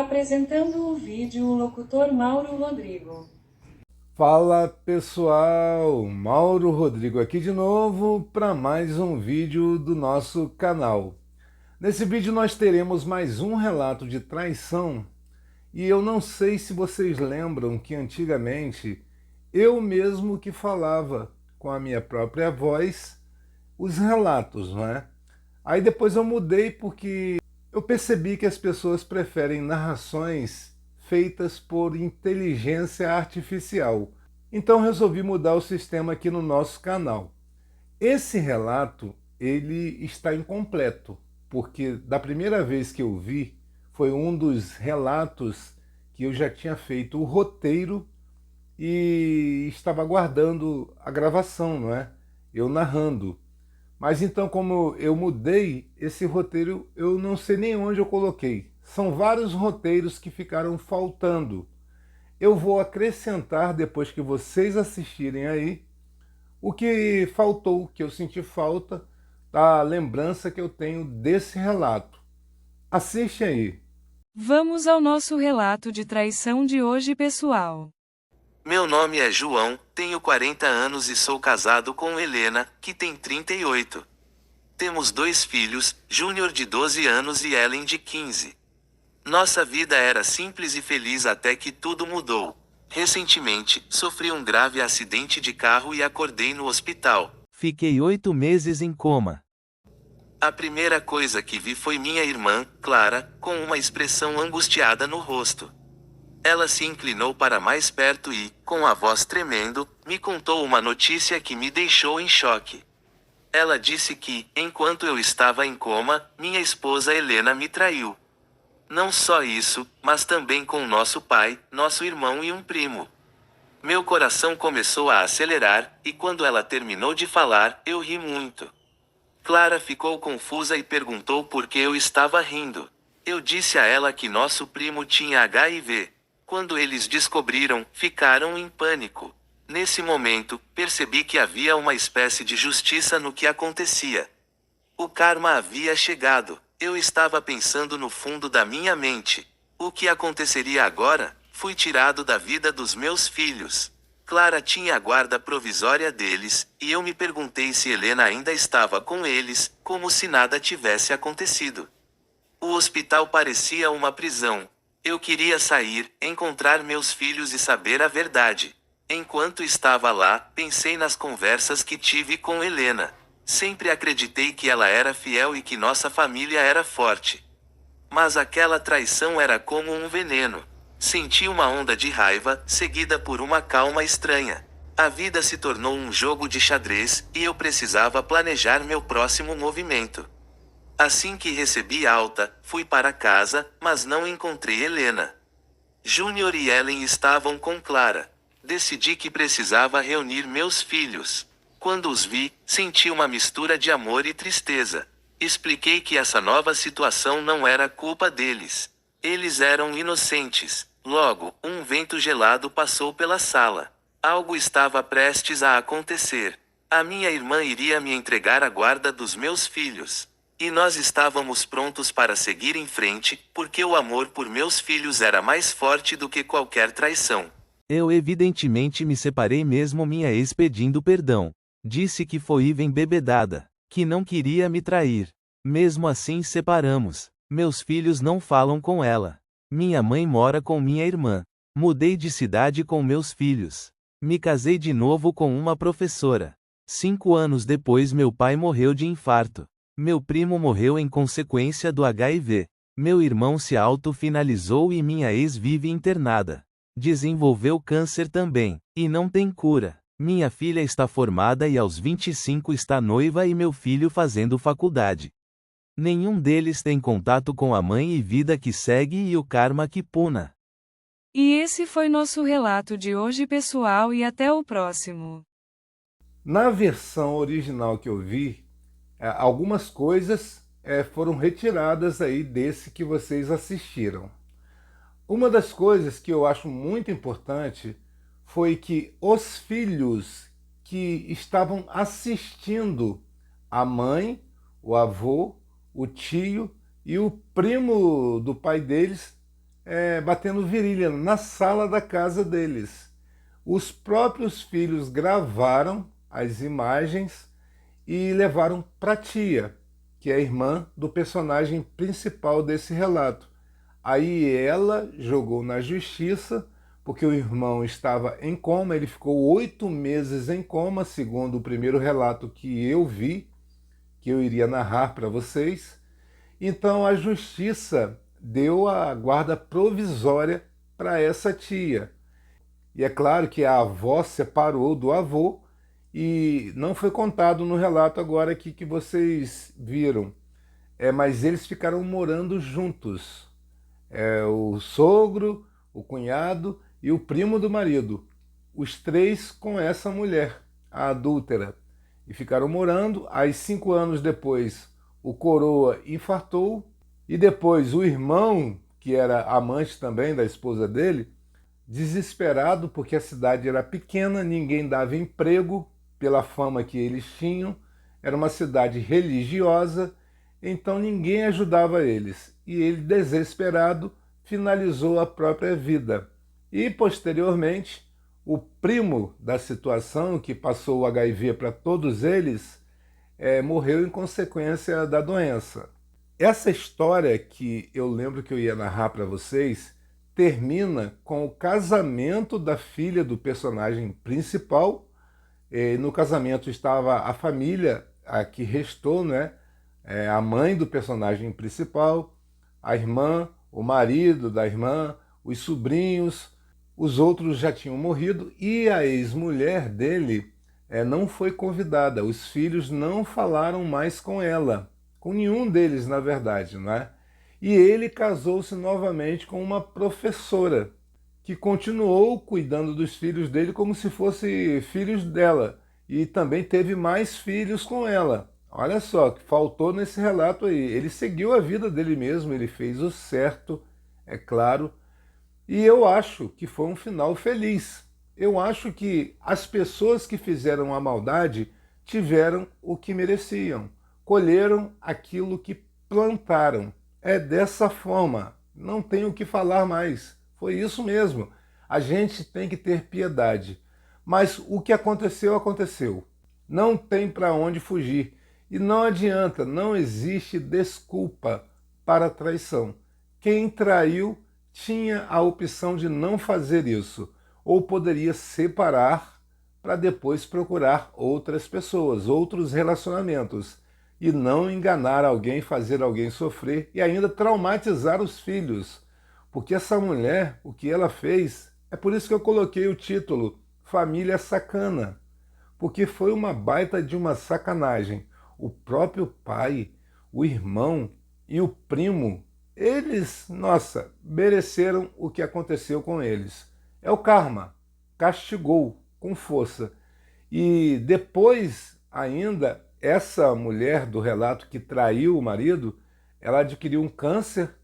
Apresentando o vídeo o locutor Mauro Rodrigo. Fala pessoal, Mauro Rodrigo aqui de novo para mais um vídeo do nosso canal. Nesse vídeo nós teremos mais um relato de traição e eu não sei se vocês lembram que antigamente eu mesmo que falava com a minha própria voz os relatos, não é? Aí depois eu mudei porque eu percebi que as pessoas preferem narrações feitas por inteligência artificial. Então resolvi mudar o sistema aqui no nosso canal. Esse relato, ele está incompleto, porque da primeira vez que eu vi, foi um dos relatos que eu já tinha feito o roteiro e estava aguardando a gravação, não é? Eu narrando. Mas então, como eu mudei esse roteiro, eu não sei nem onde eu coloquei. São vários roteiros que ficaram faltando. Eu vou acrescentar, depois que vocês assistirem aí, o que faltou, que eu senti falta da lembrança que eu tenho desse relato. Assiste aí. Vamos ao nosso relato de traição de hoje, pessoal. Meu nome é João, tenho 40 anos e sou casado com Helena, que tem 38. Temos 2 filhos, Júnior de 12 anos e Ellen de 15. Nossa vida era simples e feliz até que tudo mudou. Recentemente, sofri um grave acidente de carro e acordei no hospital. Fiquei 8 meses em coma. A primeira coisa que vi foi minha irmã, Clara, com uma expressão angustiada no rosto. Ela se inclinou para mais perto e, com a voz tremendo, me contou uma notícia que me deixou em choque. Ela disse que, enquanto eu estava em coma, minha esposa Helena me traiu. Não só isso, mas também com nosso pai, nosso irmão e um primo. Meu coração começou a acelerar, e quando ela terminou de falar, eu ri muito. Clara ficou confusa e perguntou por que eu estava rindo. Eu disse a ela que nosso primo tinha HIV. Quando eles descobriram, ficaram em pânico. Nesse momento, percebi que havia uma espécie de justiça no que acontecia. O karma havia chegado. Eu estava pensando no fundo da minha mente. O que aconteceria agora? Fui tirado da vida dos meus filhos. Clara tinha a guarda provisória deles, e eu me perguntei se Helena ainda estava com eles, como se nada tivesse acontecido. O hospital parecia uma prisão. Eu queria sair, encontrar meus filhos e saber a verdade. Enquanto estava lá, pensei nas conversas que tive com Helena. Sempre acreditei que ela era fiel e que nossa família era forte. Mas aquela traição era como um veneno. Senti uma onda de raiva, seguida por uma calma estranha. A vida se tornou um jogo de xadrez, e eu precisava planejar meu próximo movimento. Assim que recebi alta, fui para casa, mas não encontrei Helena. Júnior e Ellen estavam com Clara. Decidi que precisava reunir meus filhos. Quando os vi, senti uma mistura de amor e tristeza. Expliquei que essa nova situação não era culpa deles. Eles eram inocentes. Logo, um vento gelado passou pela sala. Algo estava prestes a acontecer. A minha irmã iria me entregar a guarda dos meus filhos. E nós estávamos prontos para seguir em frente, porque o amor por meus filhos era mais forte do que qualquer traição. Eu evidentemente me separei mesmo minha ex pedindo perdão. Disse que foi embebedada, que não queria me trair. Mesmo assim separamos. Meus filhos não falam com ela. Minha mãe mora com minha irmã. Mudei de cidade com meus filhos. Me casei de novo com uma professora. 5 anos depois meu pai morreu de infarto. Meu primo morreu em consequência do HIV. Meu irmão se autofinalizou e minha ex vive internada. Desenvolveu câncer também, e não tem cura. Minha filha está formada e aos 25 está noiva e meu filho fazendo faculdade. Nenhum deles tem contato com a mãe e vida que segue e o karma que puna. E esse foi nosso relato de hoje, pessoal, e até o próximo. Na versão original que eu vi, algumas coisas foram retiradas aí desse que vocês assistiram. Uma das coisas que eu acho muito importante foi que os filhos que estavam assistindo a mãe, o avô, o tio e o primo do pai deles batendo virilha na sala da casa deles. Os próprios filhos gravaram as imagens e levaram para a tia, que é a irmã do personagem principal desse relato. Aí ela jogou na justiça, porque o irmão estava em coma, ele ficou 8 meses em coma, segundo o primeiro relato que eu vi, que eu iria narrar para vocês. Então a justiça deu a guarda provisória para essa tia. E é claro que a avó separou do avô, e não foi contado no relato agora aqui que vocês viram, mas eles ficaram morando juntos. O sogro, o cunhado e o primo do marido, os 3 com essa mulher, a adúltera, e ficaram morando. Aí 5 anos depois o coroa infartou, e depois o irmão, que era amante também da esposa dele, desesperado porque a cidade era pequena, ninguém dava emprego pela fama que eles tinham, era uma cidade religiosa, então ninguém ajudava eles. E ele, desesperado, finalizou a própria vida. E, posteriormente, o primo da situação, que passou o HIV para todos eles, morreu em consequência da doença. Essa história que eu lembro que eu ia narrar para vocês termina com o casamento da filha do personagem principal. No casamento estava a família, a que restou, né? A mãe do personagem principal, a irmã, o marido da irmã, os sobrinhos, os outros já tinham morrido, e a ex-mulher dele não foi convidada. Os filhos não falaram mais com ela, com nenhum deles, na verdade, né? E ele casou-se novamente com uma professora, que continuou cuidando dos filhos dele como se fossem filhos dela, e também teve mais filhos com ela. Olha só, que faltou nesse relato aí. Ele seguiu a vida dele mesmo, ele fez o certo, é claro, e eu acho que foi um final feliz. Eu acho que as pessoas que fizeram a maldade tiveram o que mereciam, colheram aquilo que plantaram. É dessa forma, não tenho o que falar mais. Foi isso mesmo. A gente tem que ter piedade. Mas o que aconteceu, aconteceu. Não tem para onde fugir. E não adianta, não existe desculpa para a traição. Quem traiu tinha a opção de não fazer isso, ou poderia separar para depois procurar outras pessoas, outros relacionamentos, e não enganar alguém, fazer alguém sofrer e ainda traumatizar os filhos. Porque essa mulher, o que ela fez, é por isso que eu coloquei o título Família Sacana, porque foi uma baita de uma sacanagem. O próprio pai, o irmão e o primo, eles, nossa, mereceram o que aconteceu com eles. É o karma, castigou com força. E depois ainda, essa mulher do relato que traiu o marido, ela adquiriu um câncer,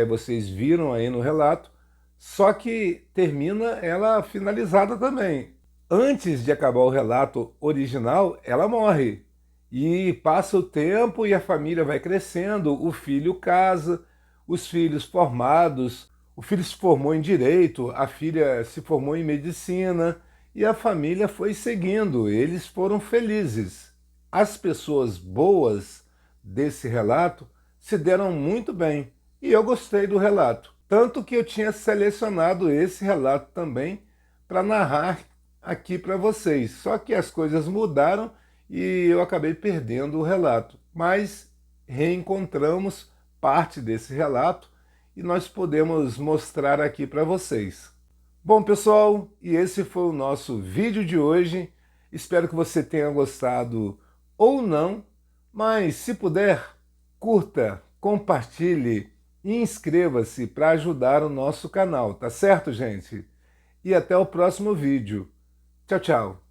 vocês viram aí no relato, só que termina ela finalizada também. Antes de acabar o relato original, ela morre. E passa o tempo e a família vai crescendo, o filho casa, os filhos formados, o filho se formou em direito, a filha se formou em medicina, e a família foi seguindo, eles foram felizes. As pessoas boas desse relato se deram muito bem, e eu gostei do relato. Tanto que eu tinha selecionado esse relato também para narrar aqui para vocês. Só que as coisas mudaram e eu acabei perdendo o relato. Mas reencontramos parte desse relato e nós podemos mostrar aqui para vocês. Bom, pessoal, e esse foi o nosso vídeo de hoje. Espero que você tenha gostado ou não, mas se puder, curta, compartilhe e inscreva-se para ajudar o nosso canal, tá certo, gente? E até o próximo vídeo. Tchau, tchau!